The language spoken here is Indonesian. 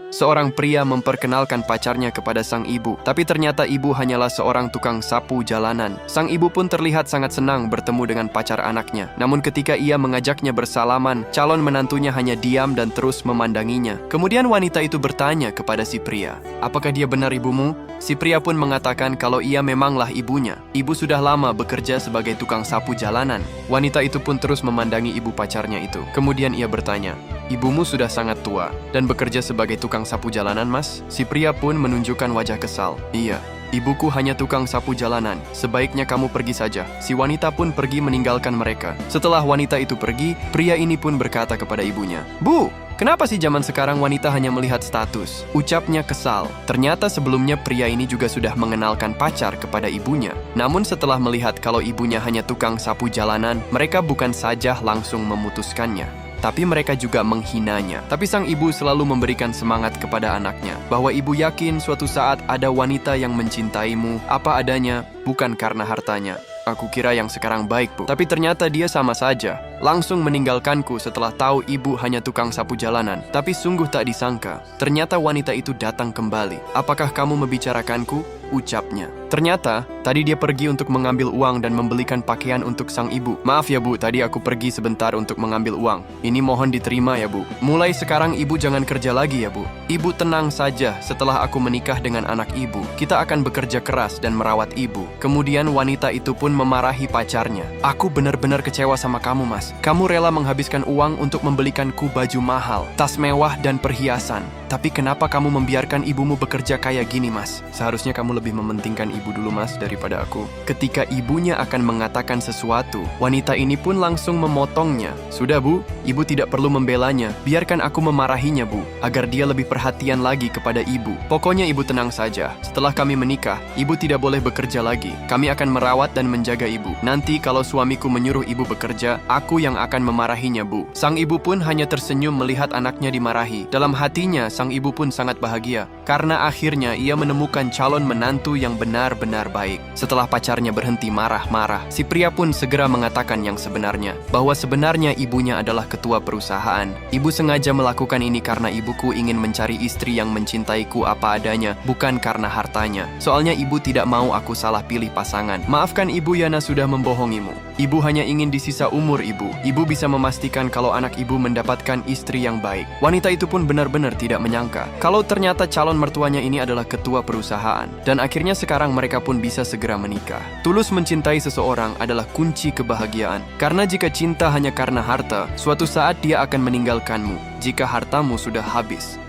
Seorang pria memperkenalkan pacarnya kepada sang ibu, tapi ternyata ibu hanyalah seorang tukang sapu jalanan. Sang ibu pun terlihat sangat senang bertemu dengan pacar anaknya. Namun ketika ia mengajaknya bersalaman, calon menantunya hanya diam dan terus memandanginya. Kemudian wanita itu bertanya kepada si pria, "Apakah dia benar ibumu?" Si pria pun mengatakan kalau ia memanglah ibunya. Ibu sudah lama bekerja sebagai tukang sapu jalanan. Wanita itu pun terus memandangi ibu pacarnya itu. Kemudian ia bertanya, "Ibumu sudah sangat tua dan bekerja sebagai tukang sapu jalanan, Mas?" Si pria pun menunjukkan wajah kesal. "Iya, ibuku hanya tukang sapu jalanan. Sebaiknya kamu pergi saja." Si wanita pun pergi meninggalkan mereka. Setelah wanita itu pergi, pria ini pun berkata kepada ibunya, "Bu, kenapa sih zaman sekarang wanita hanya melihat status?" Ucapnya kesal. Ternyata sebelumnya pria ini juga sudah mengenalkan pacar kepada ibunya. Namun setelah melihat kalau ibunya hanya tukang sapu jalanan, mereka bukan saja langsung memutuskannya, tapi mereka juga menghinanya. Tapi sang ibu selalu memberikan semangat kepada anaknya, bahwa ibu yakin suatu saat ada wanita yang mencintaimu apa adanya, bukan karena hartanya. "Aku kira yang sekarang baik, Bu. Tapi ternyata dia sama saja. Langsung meninggalkanku setelah tahu ibu hanya tukang sapu jalanan. Tapi sungguh tak disangka, ternyata wanita itu datang kembali. Apakah kamu membicarakanku?" Ucapnya. Ternyata, tadi dia pergi untuk mengambil uang dan membelikan pakaian untuk sang ibu. "Maaf ya Bu, tadi aku pergi sebentar untuk mengambil uang. Ini mohon diterima ya Bu. Mulai sekarang ibu jangan kerja lagi ya Bu. Ibu tenang saja, setelah aku menikah dengan anak ibu, kita akan bekerja keras dan merawat ibu." Kemudian wanita itu pun memarahi pacarnya. "Aku benar-benar kecewa sama kamu, Mas. Kamu rela menghabiskan uang untuk membelikanku baju mahal, tas mewah dan perhiasan. Tapi kenapa kamu membiarkan ibumu bekerja kayak gini, Mas? Seharusnya kamu lebih mementingkan ibu dulu, Mas, daripada aku." Ketika ibunya akan mengatakan sesuatu, wanita ini pun langsung memotongnya. "Sudah Bu, ibu tidak perlu membelanya. Biarkan aku memarahinya Bu, agar dia lebih perhatian lagi kepada ibu. Pokoknya ibu tenang saja. Setelah kami menikah, ibu tidak boleh bekerja lagi. Kami akan merawat dan menjaga ibu. Nanti kalau suamiku menyuruh ibu bekerja, aku yang akan memarahinya Bu." Sang ibu pun hanya tersenyum melihat anaknya dimarahi. Dalam hatinya, sang ibu pun sangat bahagia, karena akhirnya ia menemukan calon menantu yang benar-benar baik. Setelah pacarnya berhenti marah-marah, si pria pun segera mengatakan yang sebenarnya, bahwa sebenarnya ibunya adalah ketua perusahaan. "Ibu sengaja melakukan ini karena ibuku ingin mencari istri yang mencintaiku apa adanya, bukan karena hartanya. Soalnya ibu tidak mau aku salah pilih pasangan. Maafkan ibu, Yana sudah membohongimu. Ibu hanya ingin di sisa umur ibu bisa memastikan kalau anak ibu mendapatkan istri yang baik." Wanita itu pun benar-benar tidak menyangka kalau ternyata calon mertuanya ini adalah ketua perusahaan. Dan akhirnya sekarang mereka pun bisa segera menikah. Tulus mencintai seseorang adalah kunci kebahagiaan. Karena jika cinta hanya karena harta, suatu saat dia akan meninggalkanmu jika hartamu sudah habis.